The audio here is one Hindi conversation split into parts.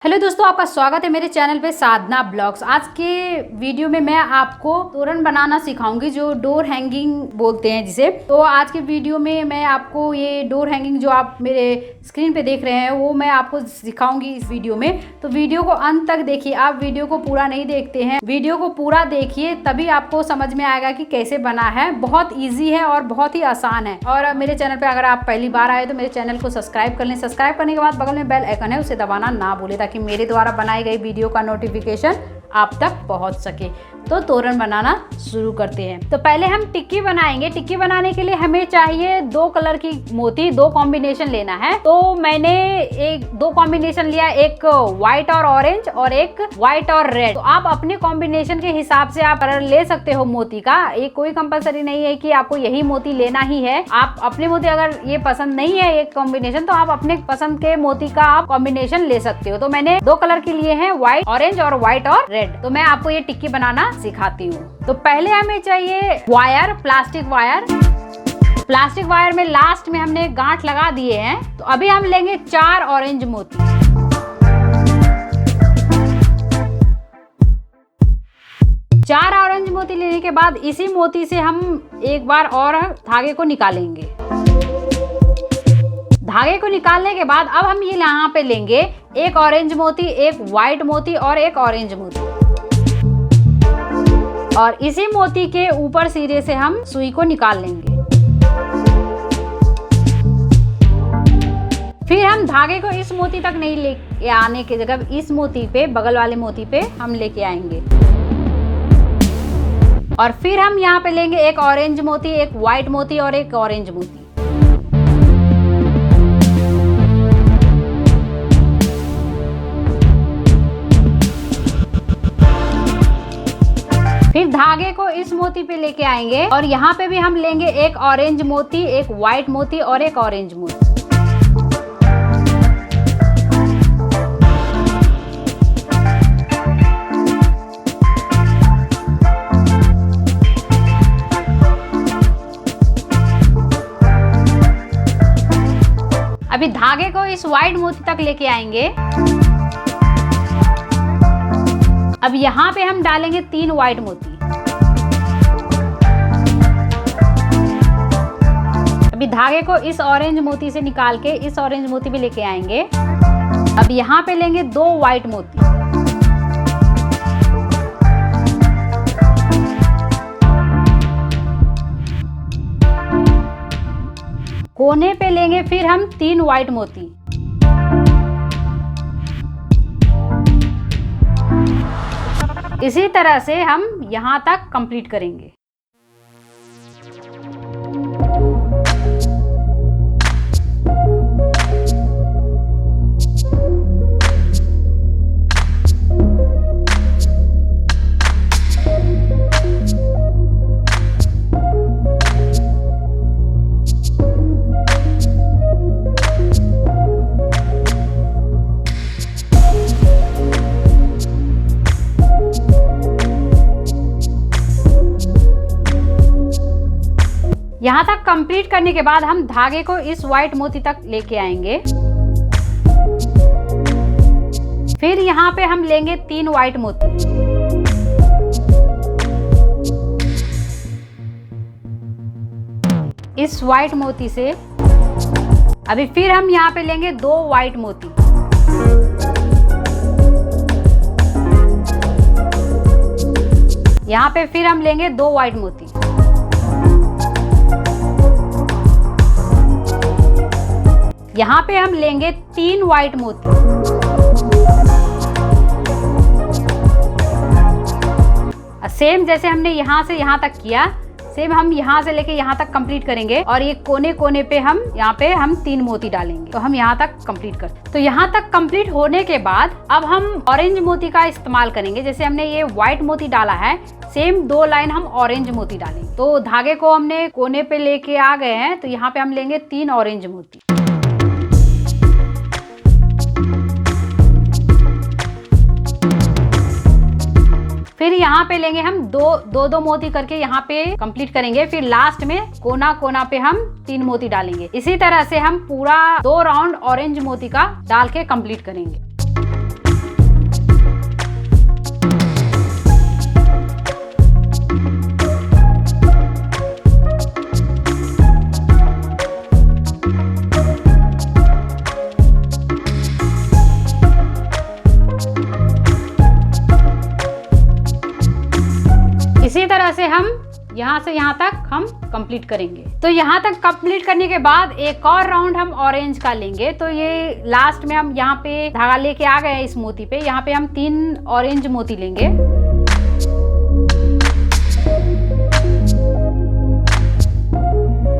हेलो दोस्तों, आपका स्वागत है मेरे चैनल पे साधना ब्लॉग्स। आज के वीडियो में मैं आपको तोरण बनाना सिखाऊंगी, जो डोर हैंगिंग बोलते हैं जिसे। तो आज के वीडियो में मैं आपको ये डोर हैंगिंग जो आप मेरे स्क्रीन पे देख रहे हैं वो मैं आपको सिखाऊंगी इस वीडियो में। तो वीडियो को अंत तक देखिए। आप वीडियो को पूरा नहीं देखते हैं, वीडियो को पूरा देखिए, तभी आपको समझ में आएगा कि कैसे बना है। बहुत ईजी है और बहुत ही आसान है। और मेरे चैनल पे अगर आप पहली बार आए तो मेरे चैनल को सब्सक्राइब कर लें। सब्सक्राइब करने के बाद बगल में बेल आइकन है, उसे दबाना ना भूलें ताकि मेरे द्वारा बनाई गई वीडियो का नोटिफिकेशन आप तक पहुंच सके। तो तोरण बनाना शुरू करते हैं। तो पहले हम टिक्की बनाएंगे। टिक्की बनाने के लिए हमें चाहिए 2 कलर की मोती, 2 कॉम्बिनेशन लेना है। तो मैंने 2 कॉम्बिनेशन लिया, एक व्हाइट और ऑरेंज और एक व्हाइट और रेड। तो आप अपने कॉम्बिनेशन के हिसाब से आप कलर ले सकते हो मोती का। एक कोई कंपलसरी नहीं है कि आपको यही मोती लेना ही है। आप अपने मोती, अगर ये पसंद नहीं है एक कॉम्बिनेशन, तो आप अपने पसंद के मोती का आप कॉम्बिनेशन ले सकते हो। तो मैंने 2 कलर के लिए हैं, व्हाइट ऑरेंज और व्हाइट और रेड। तो मैं आपको ये टिक्की बनाना सिखाती हूँ। तो पहले हमें चाहिए wire, plastic wire. Plastic wire में लास्ट में हमने गांठ लगा दिए हैं। तो अभी हम लेंगे 4 ऑरेंज मोती। चार ऑरेंज मोती लेने के बाद इसी मोती से हम एक बार और धागे को निकालेंगे। धागे को निकालने के बाद अब हम ये यहाँ पे लेंगे एक ऑरेंज मोती, एक व्हाइट मोती और एक ऑरेंज मोती। और इसी मोती के ऊपर सिरे से हम सुई को निकाल लेंगे। फिर हम धागे को इस मोती तक नहीं लेके आने की जगह इस मोती पे, बगल वाले मोती पे हम लेके आएंगे। और फिर हम यहाँ पे लेंगे एक ऑरेंज मोती, एक व्हाइट मोती और एक ऑरेंज मोती। फिर धागे को इस मोती पे लेके आएंगे और यहाँ पे भी हम लेंगे एक ऑरेंज मोती, एक व्हाइट मोती और एक ऑरेंज मोती। अभी धागे को इस व्हाइट मोती तक लेके आएंगे। अब यहाँ पे हम डालेंगे 3 व्हाइट मोती। अभी धागे को इस ऑरेंज मोती से निकाल के इस ऑरेंज मोती पे लेके आएंगे। अब यहाँ पे लेंगे 2 व्हाइट मोती। कोने पे लेंगे फिर हम 3 व्हाइट मोती। इसी तरह से हम यहाँ तक कंप्लीट करेंगे। यहाँ तक कंप्लीट करने के बाद हम धागे को इस व्हाइट मोती तक लेके आएंगे। फिर यहाँ पे हम लेंगे 3 व्हाइट मोती। इस व्हाइट मोती से अभी फिर हम यहाँ पे लेंगे 2 व्हाइट मोती। यहाँ पे फिर हम लेंगे 2 व्हाइट मोती। यहाँ पे हम लेंगे 3 व्हाइट मोती। सेम जैसे हमने यहाँ से यहाँ तक किया, सेम हम यहाँ से लेके यहाँ तक कंप्लीट करेंगे। और ये कोने कोने पे हम यहाँ पे 3 मोती डालेंगे। तो हम यहाँ तक कंप्लीट करते। तो यहाँ तक कंप्लीट होने के बाद अब हम ऑरेंज मोती का इस्तेमाल करेंगे। जैसे हमने ये व्हाइट मोती डाला है, सेम 2 लाइन हम ऑरेंज मोती डालेंगे। तो धागे को हमने कोने पे लेके आ गए हैं। तो यहाँ पे हम लेंगे 3 ऑरेंज मोती। फिर यहाँ पे लेंगे हम दो मोती करके यहाँ पे कंप्लीट करेंगे। फिर लास्ट में कोना कोना पे हम 3 मोती डालेंगे। इसी तरह से हम पूरा 2 राउंड ऑरेंज मोती का डाल के कंप्लीट करेंगे। तरह से हम यहाँ से यहाँ तक हम कंप्लीट करेंगे। तो यहाँ तक कंप्लीट करने के बाद एक और राउंड हम ऑरेंज का लेंगे। तो ये लास्ट में हम यहाँ पे धागा लेके आ गए हैं इस मोती पे। यहाँ पे हम 3 ऑरेंज मोती लेंगे।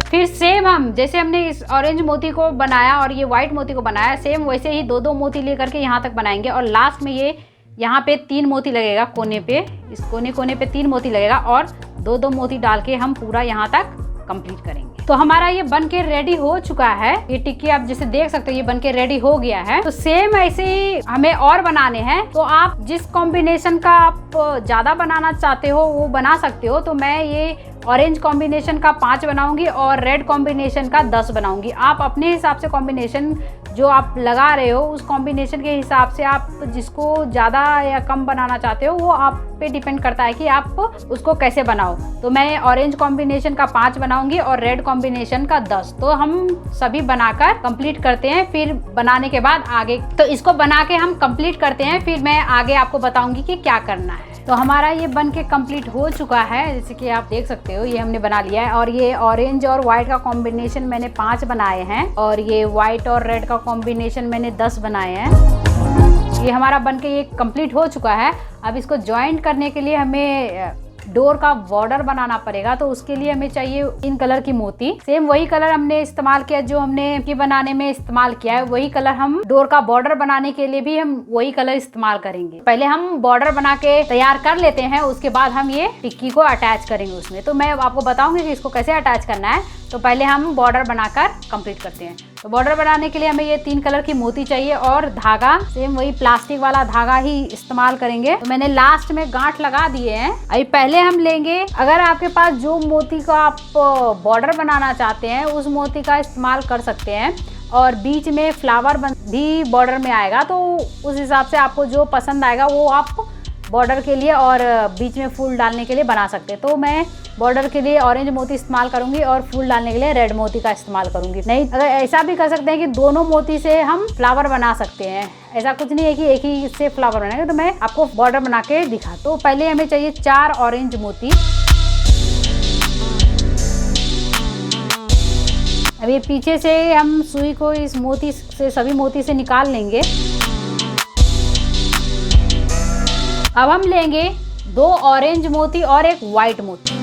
फिर सेम हम जैसे हमने इस ऑरेंज मोती को बनाया और ये व्हाइट मोती को बनाया, सेम वैसे ही 2-2 मोती लेकर के यहाँ तक बनाएंगे। और लास्ट में ये यहाँ पे 3 मोती लगेगा कोने पे, इस कोने पे 3 मोती लगेगा और 2-2 मोती डाल के हम पूरा यहाँ तक कंप्लीट करेंगे। तो हमारा ये बन के रेडी हो चुका है। ये टिक्की आप जैसे देख सकते हो ये बन के रेडी हो गया है। तो सेम ऐसे ही हमें और बनाने हैं। तो आप जिस कॉम्बिनेशन का आप ज़्यादा बनाना चाहते हो वो बना सकते हो। तो मैं ये ऑरेंज कॉम्बिनेशन का 5 बनाऊंगी और रेड कॉम्बिनेशन का 10 बनाऊंगी। आप अपने हिसाब से कॉम्बिनेशन जो आप लगा रहे हो उस कॉम्बिनेशन के हिसाब से आप जिसको ज़्यादा या कम बनाना चाहते हो वो आप पे डिपेंड करता है कि आप उसको कैसे बनाओ। तो मैं ऑरेंज कॉम्बिनेशन का 5 बनाऊंगी और रेड कॉम्बिनेशन का 10। तो हम सभी बनाकर कंप्लीट करते हैं। फिर बनाने के बाद आगे तो इसको बना के हम कंप्लीट करते हैं। फिर मैं आगे आपको बताऊंगी कि क्या करना है। तो हमारा ये बन के कंप्लीट हो चुका है। जैसे कि आप देख सकते हो ये हमने बना लिया है। और ये ऑरेंज और व्हाइट का कॉम्बिनेशन मैंने 5 बनाए हैं और ये व्हाइट और रेड का कॉम्बिनेशन मैंने 10 बनाए हैं। ये हमारा बन के ये कंप्लीट हो चुका है। अब इसको ज्वाइंट करने के लिए हमें डोर का बॉर्डर बनाना पड़ेगा। तो उसके लिए हमें चाहिए 3 कलर की मोती। सेम वही कलर हमने इस्तेमाल किया जो हमने टिक्की बनाने में इस्तेमाल किया है, वही कलर हम डोर का बॉर्डर बनाने के लिए भी हम वही कलर इस्तेमाल करेंगे। पहले हम बॉर्डर बना के तैयार कर लेते हैं, उसके बाद हम ये टिक्की को अटैच करेंगे उसमें। तो मैं आपको बताऊंगी कि इसको कैसे अटैच करना है। तो पहले हम बॉर्डर बनाकर कंप्लीट करते हैं। तो बॉर्डर बनाने के लिए हमें ये 3 कलर की मोती चाहिए और धागा सेम वही प्लास्टिक वाला धागा ही इस्तेमाल करेंगे। तो मैंने लास्ट में गांठ लगा दिए हैं। अभी पहले हम लेंगे, अगर आपके पास जो मोती का आप बॉर्डर बनाना चाहते हैं उस मोती का इस्तेमाल कर सकते हैं। और बीच में फ्लावर भी बॉर्डर में आएगा। तो उस हिसाब से आपको जो पसंद आएगा वो आप बॉर्डर के लिए और बीच में फूल डालने के लिए बना सकते हैं। तो मैं बॉर्डर के लिए ऑरेंज मोती इस्तेमाल करूंगी और फूल डालने के लिए रेड मोती का इस्तेमाल करूंगी। नहीं, अगर ऐसा भी कर सकते हैं कि दोनों मोती से हम फ्लावर बना सकते हैं। ऐसा कुछ नहीं है कि एक ही से फ्लावर बनाएंगे। तो मैं आपको बॉर्डर बना के दिखा। तो पहले हमें चाहिए 4 ऑरेंज मोती। अभी पीछे से हम सुई को इस मोती से सभी मोती से निकाल लेंगे। अब हम लेंगे 2 ऑरेंज मोती और एक व्हाइट मोती।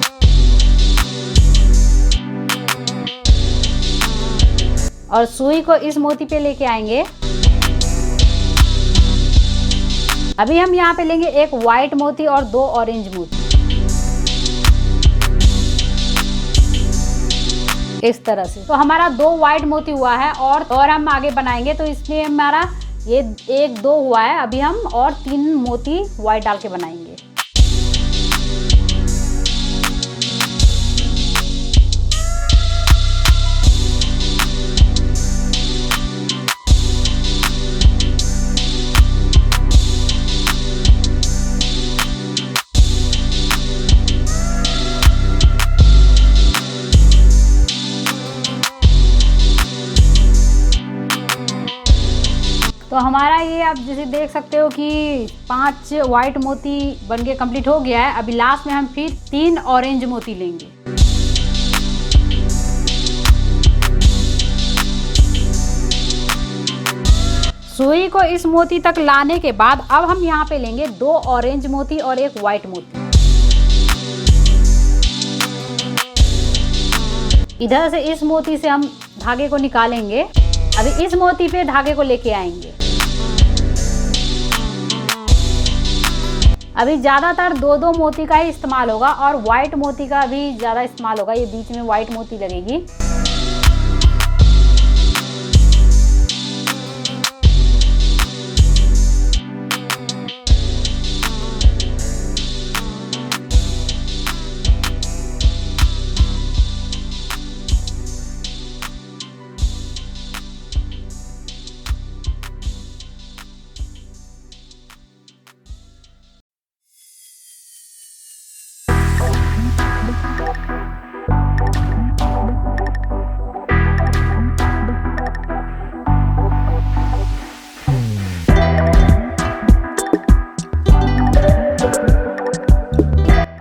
और सुई को इस मोती पे लेके आएंगे। अभी हम यहाँ पे लेंगे एक व्हाइट मोती और 2 ऑरेंज मोती, इस तरह से। तो हमारा 2 व्हाइट मोती हुआ है और हम आगे बनाएंगे। तो इसमें हमारा ये 1-2 हुआ है। अभी हम और 3 मोती व्हाइट डाल के बनाएंगे। तो हमारा ये आप जैसे देख सकते हो कि 5 व्हाइट मोती बन के कंप्लीट हो गया है। अभी लास्ट में हम फिर 3 ऑरेंज मोती लेंगे। सुई को इस मोती तक लाने के बाद अब हम यहाँ पे लेंगे 2 ऑरेंज मोती और एक व्हाइट मोती। इधर से इस मोती से हम धागे को निकालेंगे। अभी इस मोती पे धागे को लेके आएंगे। अभी ज़्यादातर 2-2 मोती का ही इस्तेमाल होगा और व्हाइट मोती का भी ज़्यादा इस्तेमाल होगा। ये बीच में व्हाइट मोती लगेगी।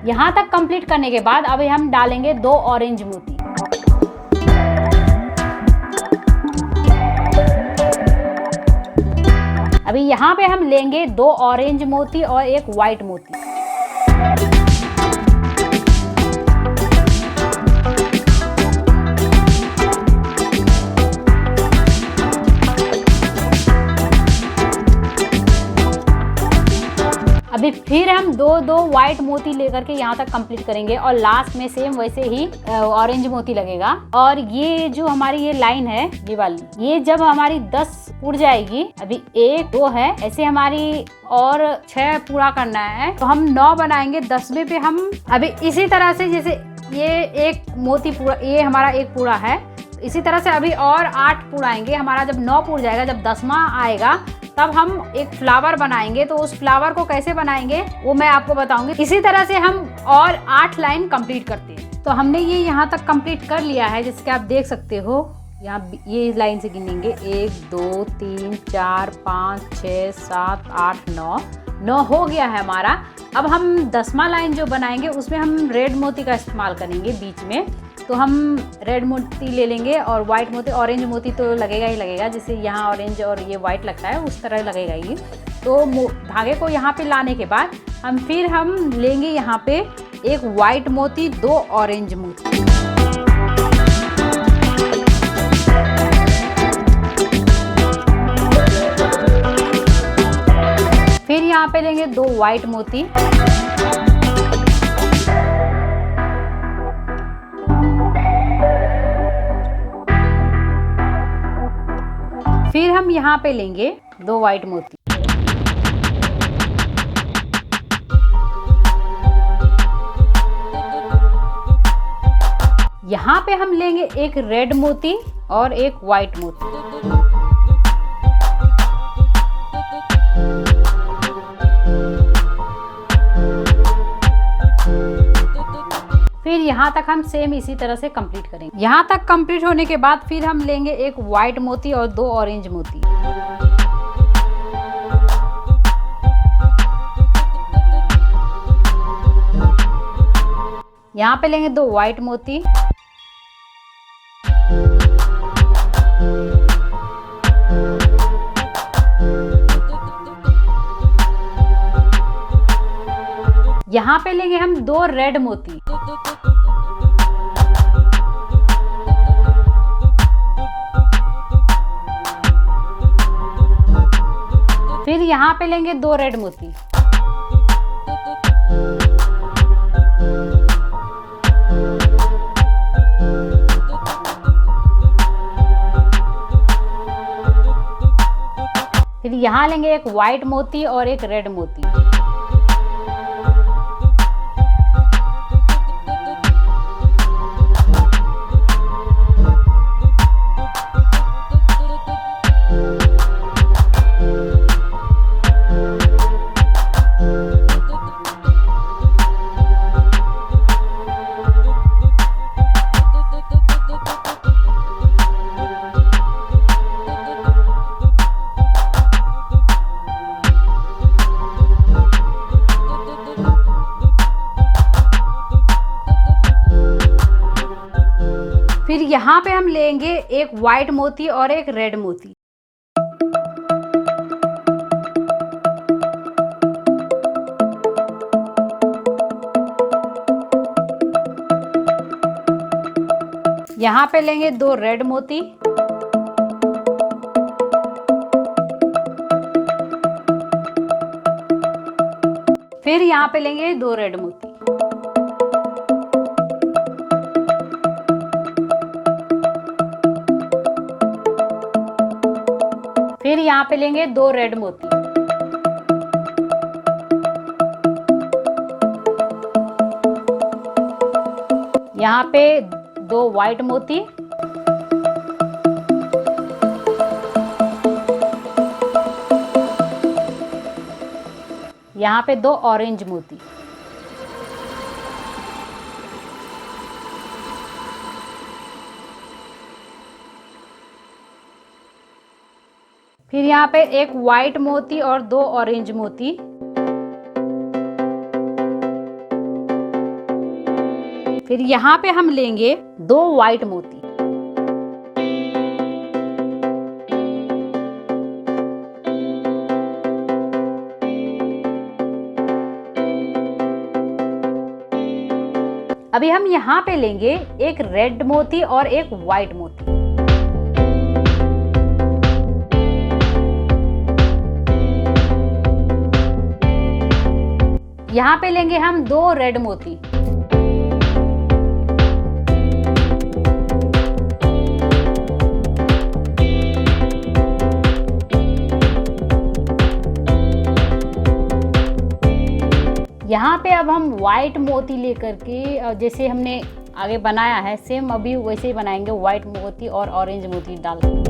यहाँ तक कंप्लीट कंप्लीट करने के बाद अभी हम डालेंगे 2 ऑरेंज मोती। अभी यहाँ पे हम लेंगे 2 ऑरेंज मोती और 1 व्हाइट मोती। अभी फिर हम 2 व्हाइट मोती लेकर के यहाँ तक कंप्लीट करेंगे और लास्ट में सेम वैसे ही ऑरेंज मोती लगेगा। और ये जो हमारी ये लाइन है ये वाली, ये जब हमारी 10 उड़ जाएगी, अभी 1 2 है, ऐसे हमारी और 6 पूरा करना है तो हम 9 बनाएंगे। 10वें पे हम अभी इसी तरह से, जैसे ये 1 मोती पूरा, ये हमारा 1 पूरा है, इसी तरह से अभी और 8 पूराएंगे। हमारा जब 9 पूर जाएगा, जब 10वां आएगा तब हम एक फ्लावर बनाएंगे। तो उस फ्लावर को कैसे बनाएंगे वो मैं आपको बताऊंगी। इसी तरह से हम और 8 लाइन कंप्लीट करते हैं। तो हमने ये यहाँ तक कंप्लीट कर लिया है, जिसके आप देख सकते हो यहाँ ये लाइन से गिनेंगे 1 2 3 4 5 6 7 8 9 हो गया है हमारा। अब हम 10वां लाइन जो बनाएंगे उसमें हम रेड मोती का इस्तेमाल करेंगे बीच में। तो हम रेड मोती ले लेंगे और वाइट मोती, ऑरेंज मोती तो लगेगा ही लगेगा, जैसे यहाँ ऑरेंज और ये वाइट लगता है उस तरह लगेगा ये। तो धागे को यहाँ पे लाने के बाद हम लेंगे यहाँ पे 1 वाइट मोती, 2 ऑरेंज मोती। फिर यहाँ पे लेंगे 2 वाइट मोती, फिर हम यहाँ पे लेंगे 2 वाइट मोती, यहाँ पे हम लेंगे 1 रेड मोती और 1 वाइट मोती। फिर यहाँ तक हम सेम इसी तरह से कंप्लीट करेंगे। यहाँ तक कंप्लीट होने के बाद फिर हम लेंगे 1 वाइट मोती और 2 ऑरेंज मोती। यहाँ पे लेंगे 2 वाइट मोती, यहाँ पे लेंगे हम 2 रेड मोती, फिर यहाँ पे लेंगे 2 रेड मोती, फिर यहाँ लेंगे 1 वाइट मोती और 1 रेड मोती। फिर यहाँ पे हम लेंगे 1 वाइट मोती और 1 रेड मोती। यहाँ पे लेंगे 2 रेड मोती, फिर यहाँ पे लेंगे 2 रेड मोती, फिर यहाँ पे लेंगे 2 रेड मोती, यहाँ पे 2 वाइट मोती, यहाँ पे 2 ऑरेंज मोती। फिर यहाँ पे 1 वाइट मोती और 2 ऑरेंज मोती। फिर यहाँ पे हम लेंगे 2 वाइट मोती। अभी हम यहाँ पे लेंगे एक रेड मोती और एक वाइट मोती। यहाँ पे लेंगे हम 2 रेड मोती। यहाँ पे अब हम वाइट मोती लेकर के जैसे हमने आगे बनाया है सेम अभी वैसे ही बनाएंगे, वाइट मोती और ऑरेंज मोती डाल के।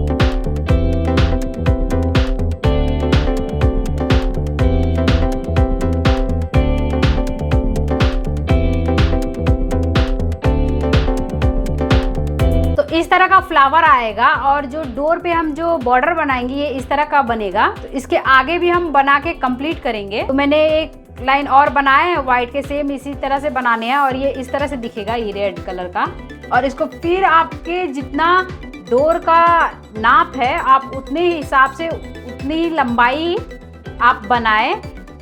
इस तरह का फ्लावर आएगा और जो डोर पे हम जो बॉर्डर बनाएंगे ये इस तरह का बनेगा। तो इसके आगे भी हम बना के कंप्लीट करेंगे। तो मैंने एक लाइन और बनाया है व्हाइट के, सेम इसी तरह से बनाने हैं और ये इस तरह से दिखेगा ये रेड कलर का। और इसको फिर आपके जितना डोर का नाप है आप उतने हिसाब से उतनी लंबाई आप बनाएं।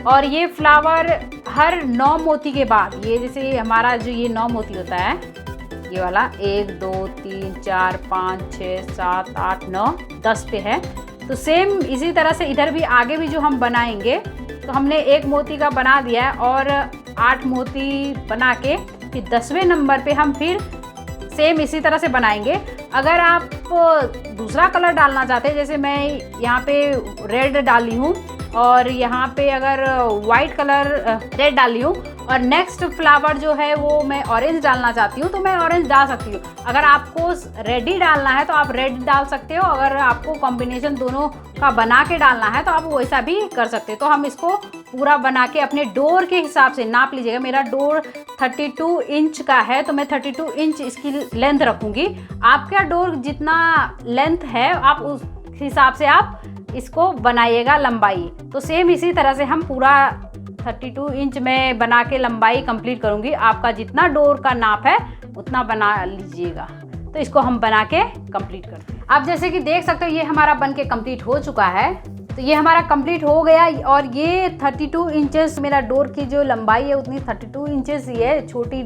और ये फ्लावर हर 9 मोती के बाद, ये जैसे हमारा जो ये 9 मोती होता है ये वाला 1 2 3 4 5 6 7 8 9 10 पे है। तो सेम इसी तरह से इधर भी आगे भी जो हम बनाएंगे तो हमने 1 मोती का बना दिया है और 8 मोती बना के फिर 10वें नंबर पे हम फिर सेम इसी तरह से बनाएंगे। अगर आप दूसरा कलर डालना चाहते हैं, जैसे मैं यहाँ पे रेड डाली हूँ और यहाँ पे अगर वाइट कलर रेड डाली हूँ और नेक्स्ट फ्लावर जो है वो मैं ऑरेंज डालना चाहती हूँ तो मैं ऑरेंज डाल सकती हूँ। अगर आपको रेड ही डालना है तो आप रेड डाल सकते हो। अगर आपको कॉम्बिनेशन दोनों का बना के डालना है तो आप वैसा भी कर सकते हो। तो हम इसको पूरा बना के अपने डोर के हिसाब से नाप लीजिएगा। मेरा डोर 32 इंच का है तो मैं 32 इंच इसकी लेंथ रखूँगी। आपका डोर जितना लेंथ है आप उस हिसाब से आप इसको बनाइएगा लंबाई। तो सेम इसी तरह से हम पूरा 32 इंच में बना के लंबाई कंप्लीट करूंगी। आपका जितना डोर का नाप है उतना बना लीजिएगा। तो इसको हम बना के कंप्लीट करते हैं। आप जैसे कि देख सकते हो ये हमारा बन के कंप्लीट हो चुका है। तो ये हमारा कंप्लीट हो गया और ये 32 इंचेस मेरा डोर की जो लंबाई है उतनी 32 इंचेस ही है, छोटी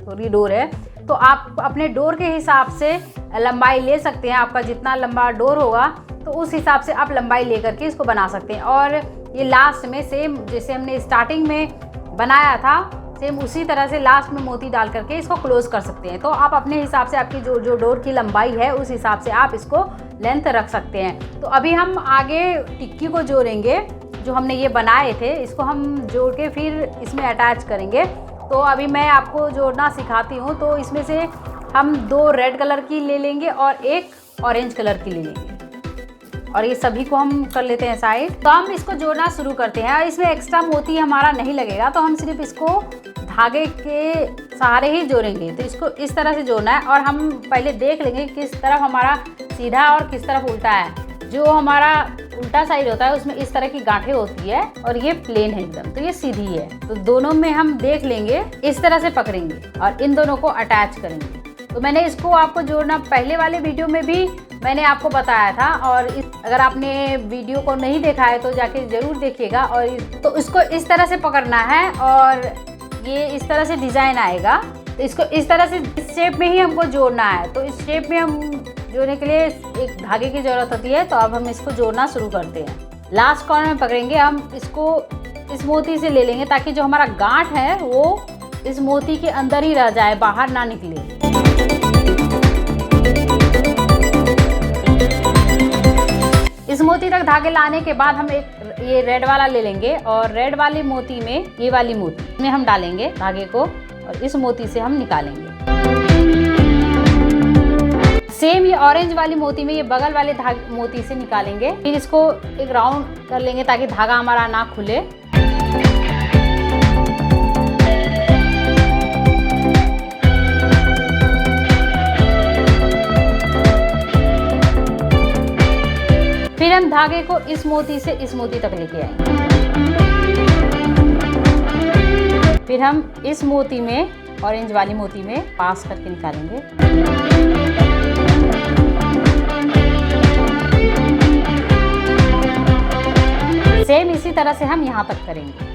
थोड़ी डोर है। तो आप अपने डोर के हिसाब से लंबाई ले सकते हैं। आपका जितना लंबा डोर होगा तो उस हिसाब से आप लंबाई लेकर के इसको बना सकते हैं। और ये लास्ट में सेम जैसे हमने स्टार्टिंग में बनाया था सेम उसी तरह से लास्ट में मोती डाल करके इसको क्लोज कर सकते हैं। तो आप अपने हिसाब से आपकी जो डोर की लंबाई है उस हिसाब से आप इसको लेंथ रख सकते हैं। तो अभी हम आगे टिक्की को जोड़ेंगे। जो हमने ये बनाए थे इसको हम जोड़ के फिर इसमें अटैच करेंगे। तो अभी मैं आपको जोड़ना सिखाती हूँ। तो इसमें से हम 2 रेड कलर की ले लेंगे और 1 ऑरेंज कलर की ले लेंगे और ये सभी को हम कर लेते हैं साइड। तो हम इसको जोड़ना शुरू करते हैं। इसमें एक्स्ट्रा मोती हमारा नहीं लगेगा तो हम सिर्फ इसको धागे के सहारे ही जोड़ेंगे। तो इसको इस तरह से जोड़ना है और हम पहले देख लेंगे किस तरफ हमारा सीधा और किस तरफ उल्टा है। जो हमारा उल्टा साइड होता है उसमें इस तरह की गांठें होती है और ये प्लेन है एकदम, तो ये सीधी है। तो दोनों में हम देख लेंगे, इस तरह से पकड़ेंगे और इन दोनों को अटैच करेंगे। तो मैंने इसको आपको जोड़ना पहले वाले वीडियो में भी मैंने आपको बताया था और अगर आपने वीडियो को नहीं देखा है तो जाके ज़रूर देखिएगा। और तो इसको इस तरह से पकड़ना है और ये इस तरह से डिज़ाइन आएगा। तो इसको इस तरह से इस शेप में ही हमको जोड़ना है। तो इस शेप में हम जोड़ने के लिए एक धागे की ज़रूरत होती है। तो अब हम इसको जोड़ना शुरू करते हैं। लास्ट कॉर्नर में पकड़ेंगे हम इसको, इस मोती से ले लेंगे ताकि जो हमारा गांठ है वो इस मोती के अंदर ही रह जाए, बाहर ना निकले। इस मोती तक धागे लाने के बाद हम एक ये रेड वाला ले लेंगे और रेड वाली मोती में ये वाली मोती में हम डालेंगे धागे को और इस मोती से हम निकालेंगे। सेम ये ऑरेंज वाली मोती में ये बगल वाले मोती से निकालेंगे। फिर इसको एक राउंड कर लेंगे ताकि धागा हमारा ना खुले। फिर हम धागे को इस मोती से इस मोती तक लेके आएंगे। फिर हम इस मोती में ऑरेंज वाली मोती में पास करके निकालेंगे। सेम इसी तरह से हम यहाँ तक करेंगे।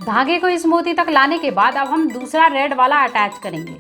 धागे को इस मोती तक लाने के बाद अब हम दूसरा रेड वाला अटैच करेंगे।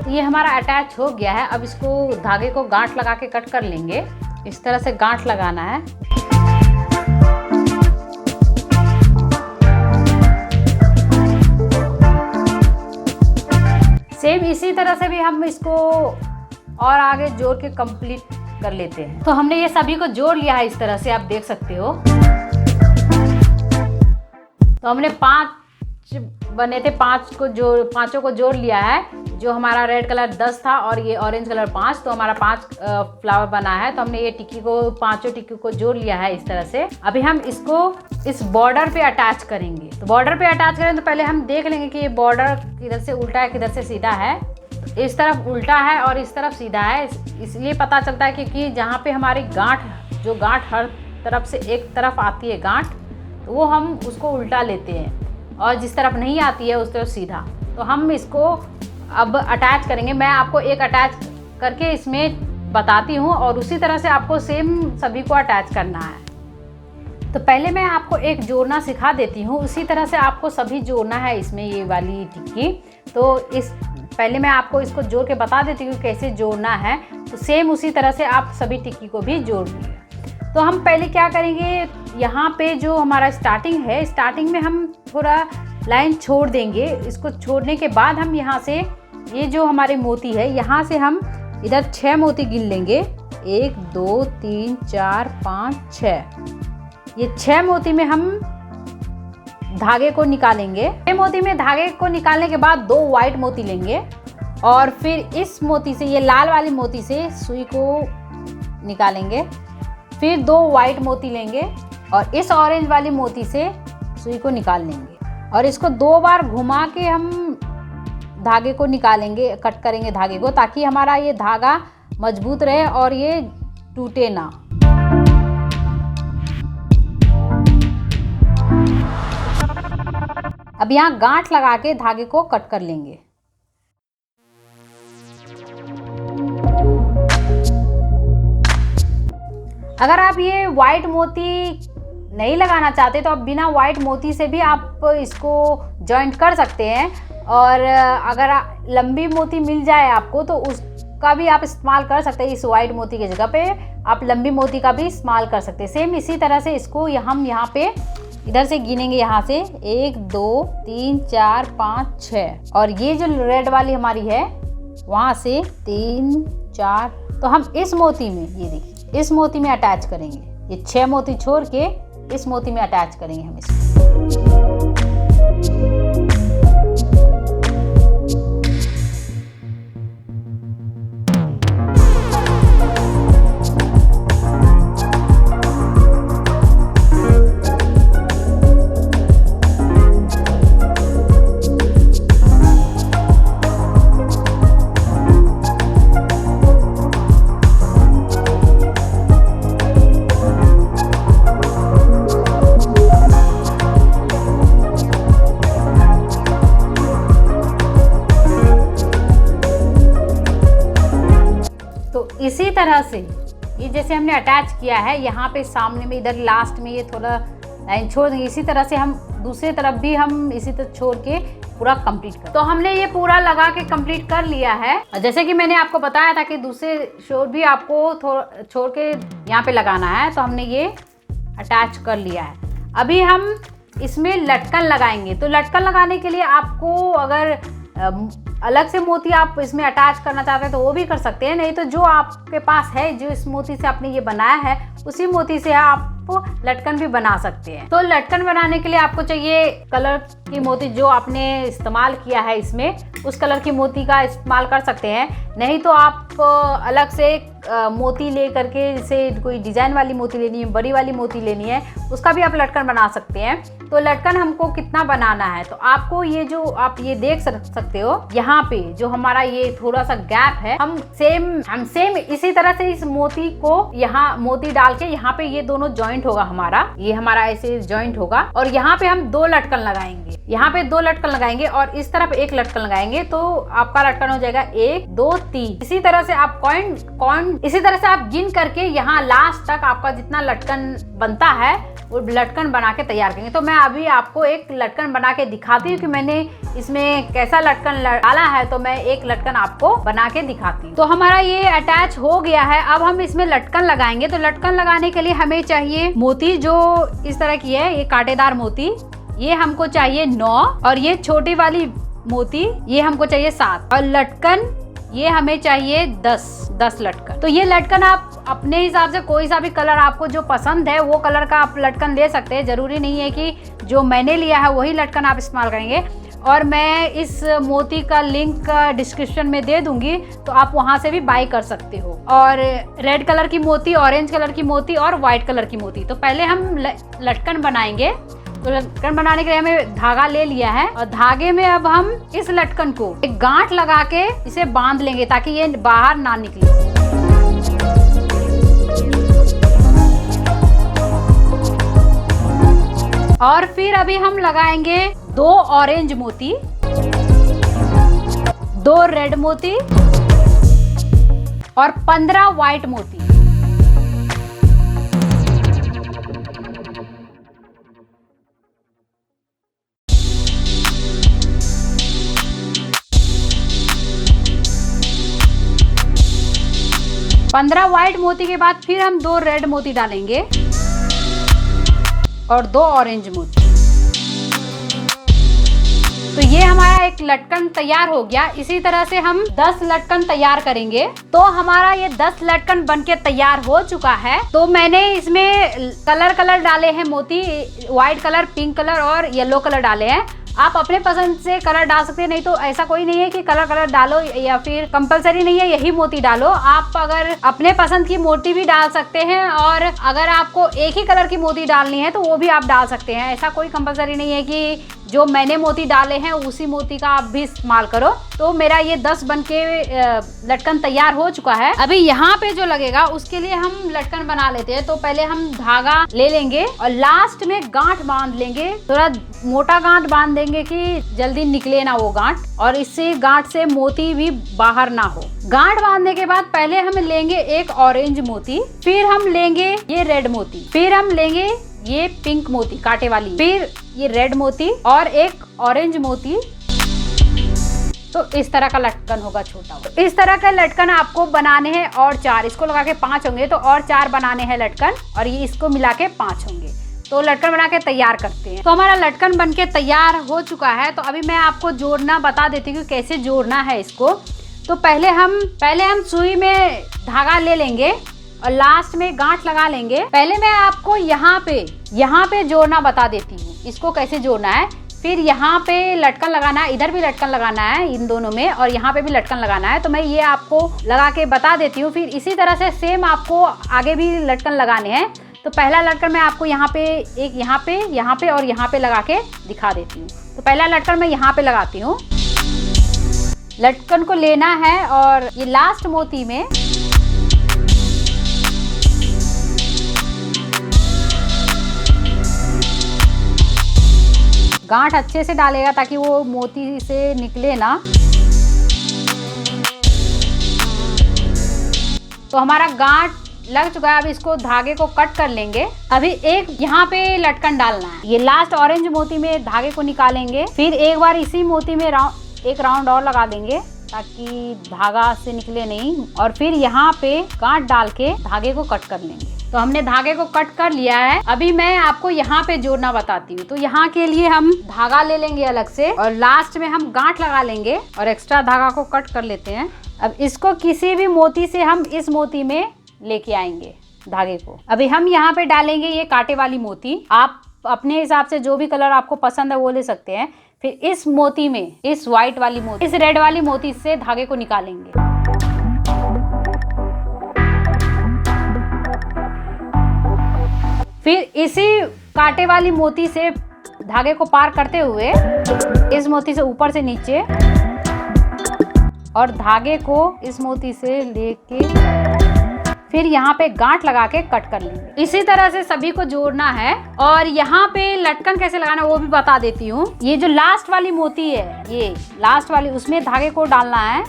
ये हमारा अटैच हो गया है। अब इसको धागे को गांठ लगा के कट कर लेंगे। इस तरह से गांठ लगाना है। सेम इसी तरह से भी हम इसको और आगे जोड़ के कंप्लीट कर लेते हैं। तो हमने ये सभी को जोड़ लिया है, इस तरह से आप देख सकते हो। तो हमने 5 बने थे, पांचों को जोड़ लिया है। जो हमारा रेड कलर 10 था और ये ऑरेंज कलर 5, तो हमारा 5 फ्लावर बना है। तो हमने ये टिक्की को, पांचों टिक्की को जोड़ लिया है इस तरह से। अभी हम इसको इस बॉर्डर पे अटैच करेंगे। तो बॉर्डर पे अटैच करें तो पहले हम देख लेंगे कि ये बॉर्डर किधर से उल्टा है, किधर से सीधा है। इस तरफ उल्टा है और इस तरफ सीधा है। इसलिए पता चलता है क्योंकि जहाँ पे हमारी जो गांठ हर तरफ से एक तरफ आती है गांठ, तो वो हम उसको उल्टा लेते हैं, और जिस तरफ नहीं आती है उस तरफ सीधा। तो हम इसको अब अटैच करेंगे। मैं आपको एक अटैच करके इसमें बताती हूँ और उसी तरह से आपको सेम सभी को अटैच करना है। तो पहले मैं आपको एक जोड़ना सिखा देती हूँ, उसी तरह से आपको सभी जोड़ना है इसमें, ये वाली टिक्की। तो पहले मैं आपको इसको जोड़ के बता देती हूँ कैसे जोड़ना है। तो सेम उसी तरह से आप सभी टिक्की को भी जोड़ लीजिए। तो हम पहले क्या करेंगे, यहाँ पे जो हमारा स्टार्टिंग है, स्टार्टिंग में हम थोड़ा लाइन छोड़ देंगे। इसको छोड़ने के बाद हम यहाँ से ये जो हमारे मोती है, यहाँ से हम इधर 6 मोती गिन लेंगे। 1 2 3 4 5 6। ये 6 मोती में हम धागे को निकालेंगे। 6 मोती में धागे को निकालने के बाद 2 वाइट मोती लेंगे और फिर इस मोती से, ये लाल वाली मोती से सुई को निकालेंगे। फिर 2 वाइट मोती लेंगे और इस ऑरेंज वाली मोती से सुई को निकाल लेंगे और इसको 2 बार घुमा के हम धागे को निकालेंगे, कट करेंगे धागे को, ताकि हमारा ये धागा मजबूत रहे और ये टूटे ना। अब यहाँ गांठ लगा के धागे को कट कर लेंगे। अगर आप ये वाइट मोती नहीं लगाना चाहते तो आप बिना वाइट मोती से भी आप इसको जॉइंट कर सकते हैं, और अगर लंबी मोती मिल जाए आपको तो उसका भी आप इस्तेमाल कर सकते हैं इस वाइट मोती की जगह पे। आप लंबी मोती का भी इस्तेमाल कर सकते हैं। सेम इसी तरह से इसको हम यहाँ पे इधर से गिनेंगे, यहाँ से 1 2 3 4 5 6 और ये जो रेड वाली हमारी है वहाँ से 3 4, तो हम इस मोती में, ये देखिए इस मोती में अटैच करेंगे। ये 6 मोती छोड़ के इस मोती में अटैच करेंगे हम इसको। इसी तरह से ये जैसे हमने अटैच किया है, यहाँ पे सामने में इधर लास्ट में ये थोड़ा लाइन छोड़ देंगे। इसी तरह से हम दूसरी तरफ भी हम इसी तरह छोड़ के पूरा कंप्लीट कर। तो हमने ये पूरा लगा के कंप्लीट कर लिया है। और जैसे कि मैंने आपको बताया था कि दूसरे शोर भी आपको छोड़ के यहाँ पे लगाना है, तो हमने ये अटैच कर लिया है। अभी हम इसमें लटकन लगाएंगे। तो लटकन लगाने के लिए आपको अगर अलग से मोती आप इसमें अटैच करना चाहते हैं तो वो भी कर सकते हैं, नहीं तो जो आपके पास है, जो इस मोती से आपने ये बनाया है, उसी मोती से आप लटकन भी बना सकते हैं। तो लटकन बनाने के लिए आपको चाहिए कलर की मोती, जो आपने इस्तेमाल किया है इसमें उस कलर की मोती का इस्तेमाल कर सकते हैं। नहीं तो आप अलग से मोती ले करके, जैसे कोई डिजाइन वाली मोती लेनी है, बड़ी वाली मोती लेनी है, उसका भी आप लटकन बना सकते हैं। तो लटकन हमको कितना बनाना है, तो आपको ये जो आप ये देख सकते हो, यहाँ पे जो हमारा ये थोड़ा सा गैप है, हम सेम इसी तरह से इस मोती को यहाँ मोती डाल के यहाँ पे ये दोनों जॉइंट होगा हमारा, ये हमारा ऐसे जॉइंट होगा और यहाँ पे हम 2 लटकन लगाएंगे। यहाँ पे 2 लटकन लगाएंगे और इस तरफ 1 लटकन लगाएंगे, तो आपका लटकन हो जाएगा 1 2 3। इसी तरह से आप इसी तरह से आप गिन करके यहाँ लास्ट तक आपका जितना लटकन बनता है वो लटकन बना के तैयार करेंगे। तो मैं अभी आपको एक लटकन बना के दिखाती हूँ कि मैंने इसमें कैसा लटकन डाला है। तो मैं एक लटकन आपको बना के दिखाती हूँ। तो हमारा ये अटैच हो गया है। अब हम इसमें लटकन लगाएंगे। तो लटकन लगाने के लिए हमें चाहिए मोती, जो इस तरह की है, ये कांटेदार मोती, ये हमको चाहिए 9 और ये छोटी वाली मोती ये हमको चाहिए 7 और लटकन ये हमें चाहिए 10 लटकन। तो ये लटकन आप अपने हिसाब से कोई सा भी कलर आपको जो पसंद है वो कलर का आप लटकन ले सकते हैं। जरूरी नहीं है कि जो मैंने लिया है वही लटकन आप इस्तेमाल करेंगे। और मैं इस मोती का लिंक डिस्क्रिप्शन में दे दूंगी, तो आप वहां से भी बाय कर सकते हो। और रेड कलर की मोती, ऑरेंज कलर की मोती और व्हाइट कलर की मोती। तो पहले हम लटकन बनाएंगे। तो लटकन बनाने के लिए हमें धागा ले लिया है और धागे में अब हम इस लटकन को एक गांठ लगा के इसे बांध लेंगे ताकि ये बाहर ना निकले। और फिर अभी हम लगाएंगे 2 ऑरेंज मोती, 2 रेड मोती और 15 व्हाइट मोती। पंद्रह व्हाइट मोती के बाद फिर हम 2 रेड मोती डालेंगे और 2 ऑरेंज मोती। तो ये हमारा एक लटकन तैयार हो गया। इसी तरह से हम 10 लटकन तैयार करेंगे। तो हमारा ये 10 लटकन बनके तैयार हो चुका है। तो मैंने इसमें कलर डाले हैं मोती, व्हाइट कलर, पिंक कलर और येलो कलर डाले हैं। आप अपने पसंद से कलर डाल सकते हैं, नहीं तो ऐसा कोई नहीं है कि कलर डालो या फिर कंपलसरी नहीं है यही मोती डालो। आप अगर अपने पसंद की मोती भी डाल सकते हैं और अगर आपको एक ही कलर की मोती डालनी है तो वो भी आप डाल सकते हैं। ऐसा कोई कंपलसरी नहीं है कि जो मैंने मोती डाले हैं उसी मोती का आप भी इस्तेमाल करो। तो मेरा ये 10 बन के लटकन तैयार हो चुका है। अभी यहाँ पे जो लगेगा उसके लिए हम लटकन बना लेते हैं। तो पहले हम धागा ले लेंगे और लास्ट में गांठ बांध लेंगे। थोड़ा मोटा गांठ बांध देंगे कि जल्दी निकले ना वो गांठ, और इससे गांठ से मोती भी बाहर ना हो। गांठ बांधने के बाद पहले हम लेंगे एक ऑरेंज मोती, फिर हम लेंगे ये रेड मोती, फिर हम लेंगे ये पिंक मोती कांटे वाली, फिर ये रेड मोती और एक ऑरेंज मोती, तो इस तरह का लटकन होगा छोटा। तो इस तरह का लटकन आपको बनाने हैं और 4, इसको लगा के 5 होंगे, तो और 4 बनाने हैं लटकन, और ये इसको मिला के 5 होंगे। तो लटकन बना के तैयार करते हैं। तो हमारा लटकन बन के तैयार हो चुका है। तो अभी मैं आपको जोड़ना बता देती हूँ कैसे जोड़ना है इसको। तो पहले हम सुई में धागा ले लेंगे और लास्ट में गांठ लगा लेंगे। पहले मैं आपको यहाँ पे जोड़ना बता देती हूँ, इसको कैसे जोड़ना है। फिर यहाँ पे लटकन लगाना है, इधर भी लटकन लगाना है इन दोनों में, और यहाँ पे भी लटकन लगाना है। तो मैं ये आपको लगा के बता देती हूँ। फिर इसी तरह से सेम आपको आगे भी लटकन लगाने हैं। तो पहला लटकन मैं आपको यहाँ पे एक यहाँ पे और यहाँ पे लगा के दिखा देती हूँ। तो पहला लटकन मैं यहाँ पे लगाती हूँ। लटकन को लेना है और ये लास्ट मोती में गांठ अच्छे से डालेगा ताकि वो मोती से निकले ना। तो हमारा गांठ लग चुका है। अब इसको धागे को कट कर लेंगे। अभी एक यहाँ पे लटकन डालना है। ये लास्ट ऑरेंज मोती में धागे को निकालेंगे। फिर एक बार इसी मोती में एक राउंड और लगा देंगे ताकि धागा से निकले नहीं, और फिर यहाँ पे गांठ डाल के धागे को कट कर लेंगे। तो हमने धागे को कट कर लिया है। अभी मैं आपको यहाँ पे जोड़ना बताती हूँ। तो यहाँ के लिए हम धागा ले लेंगे अलग से, और लास्ट में हम गांठ लगा लेंगे और एक्स्ट्रा धागा को कट कर लेते हैं। अब इसको किसी भी मोती से हम इस मोती में लेके आएंगे धागे को। अभी हम यहाँ पे डालेंगे ये कांटे वाली मोती। आप अपने हिसाब से जो भी कलर आपको पसंद है वो ले सकते हैं। फिर इस मोती में, इस व्हाइट वाली मोती, इस रेड वाली मोती से धागे को निकालेंगे। फिर इसी कांटे वाली मोती से धागे को पार करते हुए इस मोती से ऊपर से नीचे, और धागे को इस मोती से लेके फिर यहाँ पे गांठ लगा के कट कर लेंगे। इसी तरह से सभी को जोड़ना है। और यहाँ पे लटकन कैसे लगाना है वो भी बता देती हूँ। ये जो लास्ट वाली मोती है, ये लास्ट वाली, उसमें धागे को डालना है।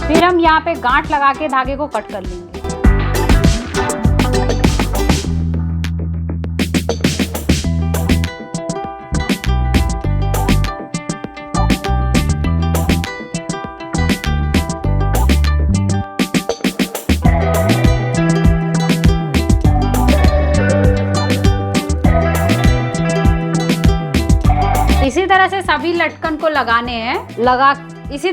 फिर हम यहाँ पे गांठ लगा के धागे को कट कर लेंगे। इसी तरह से सभी लटकन को लगाने हैं। इसी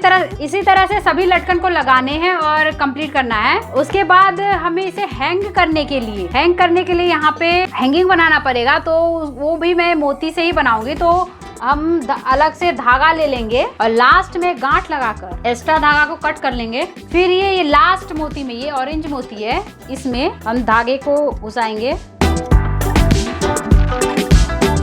तरह से सभी लटकन को लगाने हैं और कंप्लीट करना है। उसके बाद हमें इसे हैंग करने के लिए यहाँ पे हैंगिंग बनाना पड़ेगा। तो वो भी मैं मोती से ही बनाऊंगी। तो हम अलग से धागा ले लेंगे और लास्ट में गांठ लगाकर एक्स्ट्रा धागा को कट कर लेंगे। फिर ये लास्ट मोती में, ये ऑरेंज मोती है, इसमें हम धागे को घुसाएंगे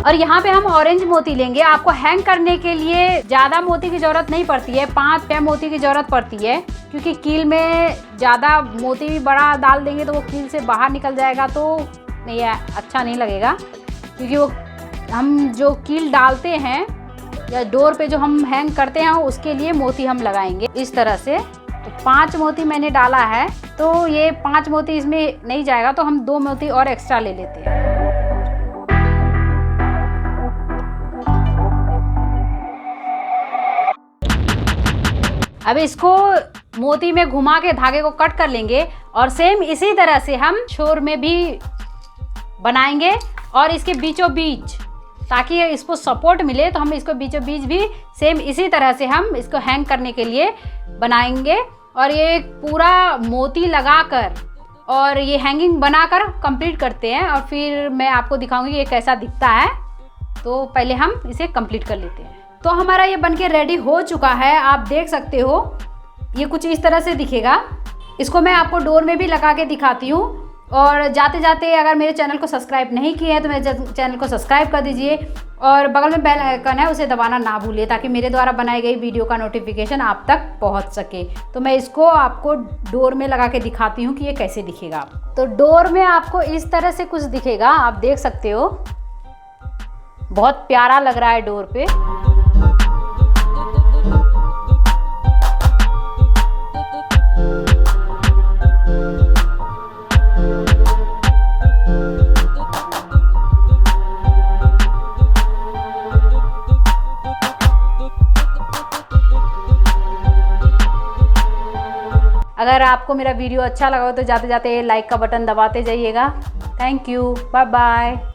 और यहाँ पे हम ऑरेंज मोती लेंगे। आपको हैंग करने के लिए ज़्यादा मोती की ज़रूरत नहीं पड़ती है, 5-6 मोती की ज़रूरत पड़ती है, क्योंकि कील में ज़्यादा मोती बड़ा डाल देंगे तो वो कील से बाहर निकल जाएगा, तो नहीं, अच्छा नहीं लगेगा। क्योंकि वो हम जो कील डालते हैं या डोर पे जो हम हैंग करते हैं उसके लिए मोती हम लगाएंगे इस तरह से। तो 5 मोती मैंने डाला है, तो ये 5 मोती इसमें नहीं जाएगा, तो हम 2 मोती और एक्स्ट्रा ले लेते हैं। अब इसको मोती में घुमा के धागे को कट कर लेंगे और सेम इसी तरह से हम छोर में भी बनाएंगे और इसके बीचों बीच, ताकि इसको सपोर्ट मिले, तो हम इसको बीचों बीच भी सेम इसी तरह से हम इसको हैंग करने के लिए बनाएंगे। और ये पूरा मोती लगाकर और ये हैंगिंग बनाकर कंप्लीट करते हैं और फिर मैं आपको दिखाऊंगी ये कैसा दिखता है। तो पहले हम इसे कंप्लीट कर लेते हैं। तो हमारा ये बनके रेडी हो चुका है, आप देख सकते हो ये कुछ इस तरह से दिखेगा। इसको मैं आपको डोर में भी लगा के दिखाती हूँ। और जाते जाते अगर मेरे चैनल को सब्सक्राइब नहीं किए हैं तो मेरे चैनल को सब्सक्राइब कर दीजिए और बगल में बेल आइकन है उसे दबाना ना भूलिए, ताकि मेरे द्वारा बनाई गई वीडियो का नोटिफिकेशन आप तक पहुंच सके। तो मैं इसको आपको डोर में लगा के दिखाती हूँ कि ये कैसे दिखेगा। तो डोर में आपको इस तरह से कुछ दिखेगा, आप देख सकते हो, बहुत प्यारा लग रहा है डोर पे। अगर आपको मेरा वीडियो अच्छा लगा हो तो जाते जाते लाइक का बटन दबाते जाइएगा। Thank you, bye bye.